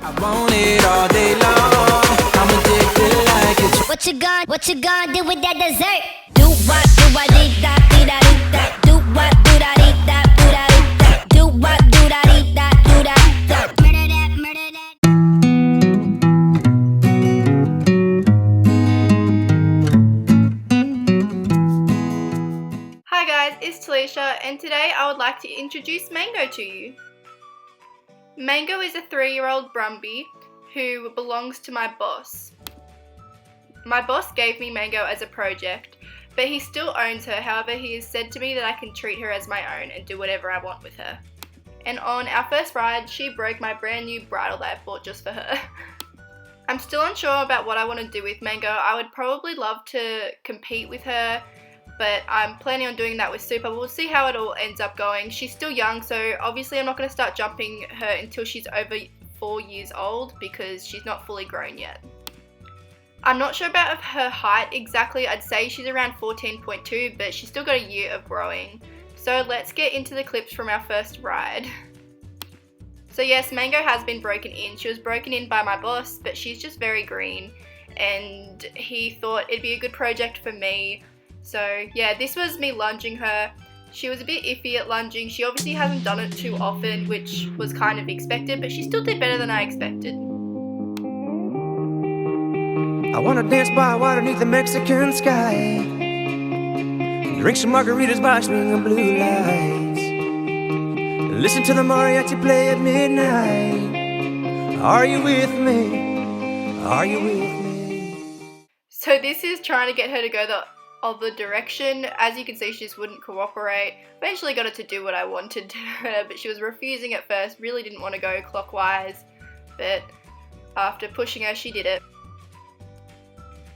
I want it all day long. I'm addicted like it's What you gonna do with that dessert? Do what dee da dee da dee da. Do what do da dee da do da dee da. Do what do da dee da do da da. Murder that, murder that. Hi guys, it's Talisha, and today I would like to introduce Mango to you. Mango is a 3-year-old Brumby who belongs to my boss. My boss gave me Mango as a project, but he still owns her. However, he has said to me that I can treat her as my own and do whatever I want with her. And on our first ride, she broke my brand new bridle that I bought just for her. I'm still unsure about what I want to do with Mango. I would probably love to compete with her, but I'm planning on doing that with Super. We'll see how it all ends up going. She's still young, so obviously I'm not going to start jumping her until she's over 4 years old because she's not fully grown yet. I'm not sure about her height exactly. I'd say she's around 14.2, but she's still got a year of growing. So let's get into the clips from our first ride. So yes, Mango has been broken in. She was broken in by my boss, but she's just very green, and he thought it'd be a good project for me. So yeah, this was me lunging her. She was a bit iffy at lunging. She obviously hasn't done it too often, which was kind of expected, but she still did better than I expected. I wanna dance by water beneath the Mexican sky. Drink some margaritas by swinging blue lights. Listen to the mariachi play at midnight. Are you with me? Are you with me? So this is trying to get her to go the other direction. As you can see, she just wouldn't cooperate. Eventually got her to do what I wanted to her, but she was refusing at first, really didn't want to go clockwise, but after pushing her, she did it.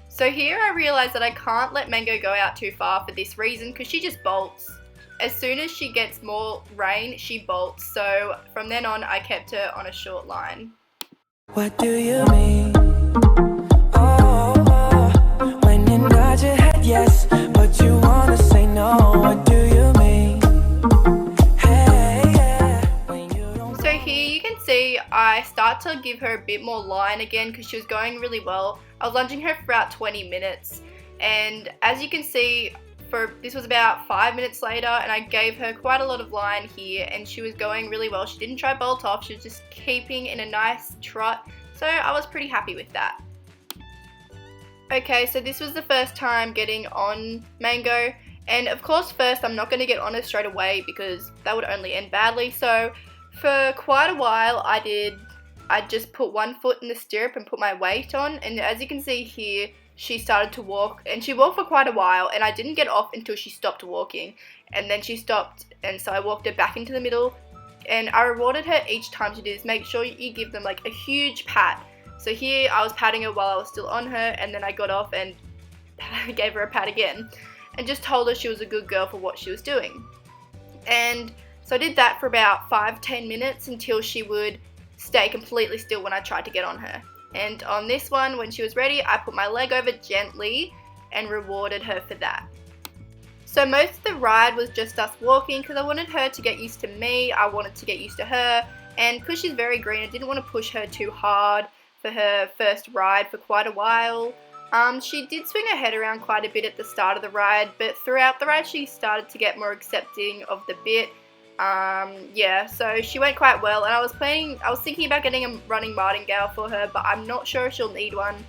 So here I realised that I can't let Mango go out too far for this reason, because she just bolts. As soon as she gets more rein, she bolts. So from then on, I kept her on a short line. What do you mean? Oh, when you nod your head yes, but you wanna say no. What do you mean? Hey, yeah. So here you can see I start to give her a bit more line again because she was going really well. I was lunging her for about 20 minutes, and as you can see, this was about 5 minutes later, and I gave her quite a lot of line here, and she was going really well. She didn't try bolt off, she was just keeping in a nice trot, so I was pretty happy with that. Okay, so this was the first time getting on Mango, and of course first I'm not going to get on her straight away because that would only end badly. So for quite a while I just put one foot in the stirrup and put my weight on, and as you can see here, she started to walk, and she walked for quite a while, and I didn't get off until she stopped walking, and then she stopped, and so I walked her back into the middle, and I rewarded her each time she did this. Make sure you give them like a huge pat. So here I was patting her while I was still on her, and then I got off and gave her a pat again, and just told her she was a good girl for what she was doing. And so I did that for about 5-10 minutes until she would stay completely still when I tried to get on her. And on this one, when she was ready, I put my leg over gently and rewarded her for that. So most of the ride was just us walking because I wanted her to get used to me, I wanted to get used to her, and because she's very green, I didn't want to push her too hard for her first ride for quite a while. She did swing her head around quite a bit at the start of the ride, but throughout the ride she started to get more accepting of the bit. Yeah, so she went quite well, and I was thinking about getting a running martingale for her, but I'm not sure if she'll need one.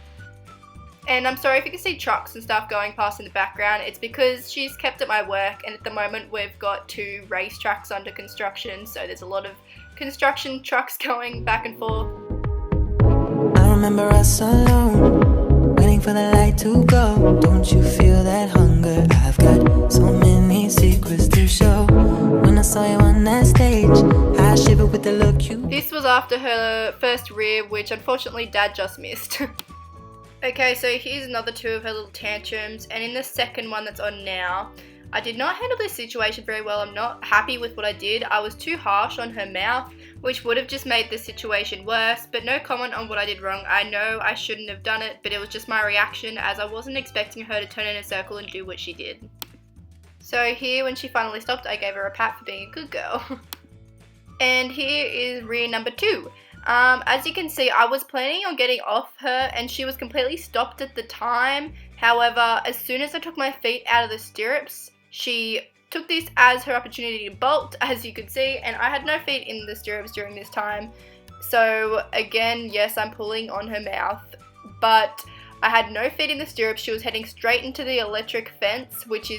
And I'm sorry if you can see trucks and stuff going past in the background. It's because she's kept at my work, and at the moment we've got 2 racetracks under construction, so there's a lot of construction trucks going back and forth. I remember us alone, waiting for the light to go. Don't you feel that hunger? I've got so many secrets to show. When I saw you on that stage, I shivered with the look you. This was after her first rear, which unfortunately Dad just missed. Okay, so here's another 2 of her little tantrums, and in the second one that's on now, I did not handle this situation very well. I'm not happy with what I did. I was too harsh on her mouth, which would have just made the situation worse, but no comment on what I did wrong. I know I shouldn't have done it, but it was just my reaction as I wasn't expecting her to turn in a circle and do what she did. So here, when she finally stopped, I gave her a pat for being a good girl. And here is rear number 2. As you can see, I was planning on getting off her and she was completely stopped at the time. However, as soon as I took my feet out of the stirrups, she took this as her opportunity to bolt, as you could see, and I had no feet in the stirrups during this time. So again, yes, I'm pulling on her mouth, but I had no feet in the stirrups. She was heading straight into the electric fence, which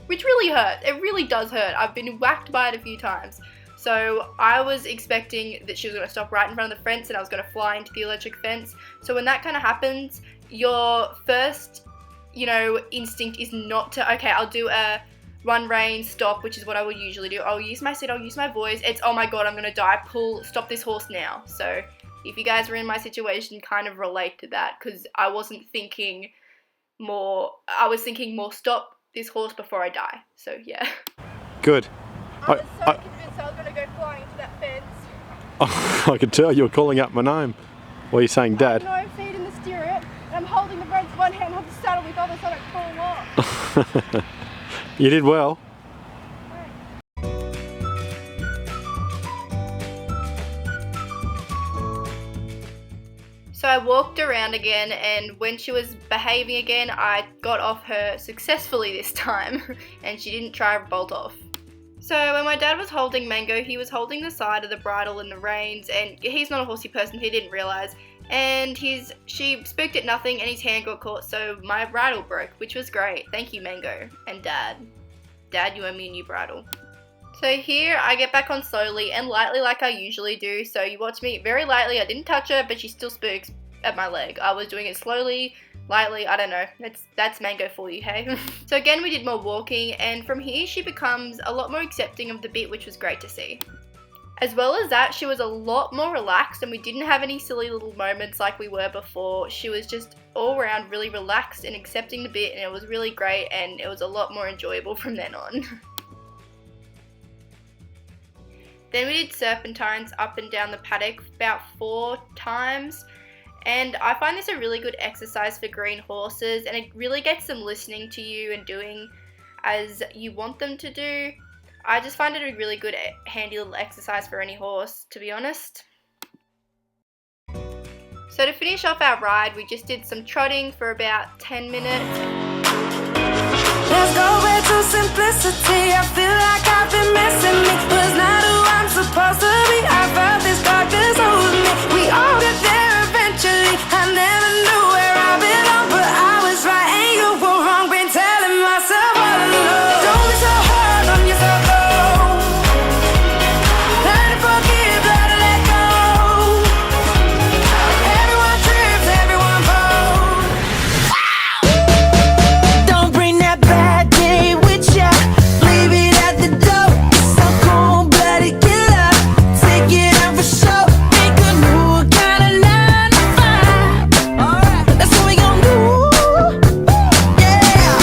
really hurt. It really does hurt. I've been whacked by it a few times. So I was expecting that she was going to stop right in front of the fence and I was going to fly into the electric fence. So when that kind of happens, your first, instinct is not to, okay, I'll do a run, rein, stop, which is what I would usually do. I'll use my seat, I'll use my voice. It's, oh my god, I'm going to die, stop this horse now. So if you guys were in my situation, kind of relate to that, because I was thinking more stop this horse before I die. So yeah. Good. I was so convinced I was going to go flying into that fence. Oh, I could tell you were calling out my name. What are you saying, Dad? I have no feet in the stirrup, and I'm holding the reins with one hand, hold the saddle with the other so I don't fall off. You did well. So I walked around again, and when she was behaving again, I got off her successfully this time, and she didn't try to bolt off. So when my dad was holding Mango, he was holding the side of the bridle and the reins, and he's not a horsey person, he didn't realise. And she spooked at nothing and his hand got caught, so my bridle broke, which was great. Thank you, Mango. And Dad. Dad, you owe me a new bridle. So here I get back on slowly and lightly like I usually do. So you watch me very lightly. I didn't touch her, but she still spooks at my leg. I was doing it slowly, lightly, I don't know. That's Mango for you, hey? So again, we did more walking, and from here she becomes a lot more accepting of the bit, which was great to see. As well as that, she was a lot more relaxed and we didn't have any silly little moments like we were before. She was just all around really relaxed and accepting the bit, and it was really great, and it was a lot more enjoyable from then on. Then we did serpentines up and down the paddock about 4 times, and I find this a really good exercise for green horses, and it really gets them listening to you and doing as you want them to do. I just find it a really good, handy little exercise for any horse, to be honest. So to finish off our ride, we just did some trotting for about 10 minutes. Let's go back to simplicity. I feel like I've been missing me. Was not who I'm supposed to be. I felt this darkness over me. We all get there eventually. I never knew where I belong, but I was right and you were wrong. Been telling myself all along. Don't be so hard on yourself, though. Learn to forgive, learn to let go. Everyone trips, everyone falls. Don't bring that bad day with ya. Leave it at the door. So cold-blooded killer. Take it out for show. Make a new kind of 9 to 5. Alright, that's what we gon' do. Yeah.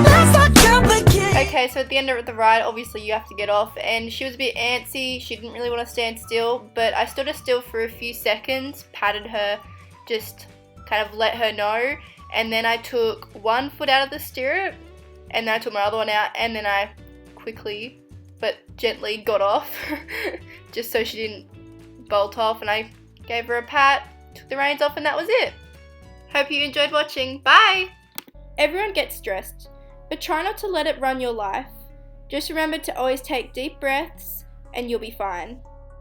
Let's not complicate. Okay, so at the end of the ride, obviously you have to get off, and she was a bit antsy. She didn't really want to stand still, but I stood her still for a few seconds, patted her, just kind of let her know, and then I took one foot out of the stirrup, and then I took my other one out, and then I quickly but gently got off, just so she didn't bolt off, and I gave her a pat, took the reins off, and that was it. Hope you enjoyed watching. Bye! Everyone gets stressed, but try not to let it run your life. Just remember to always take deep breaths and you'll be fine.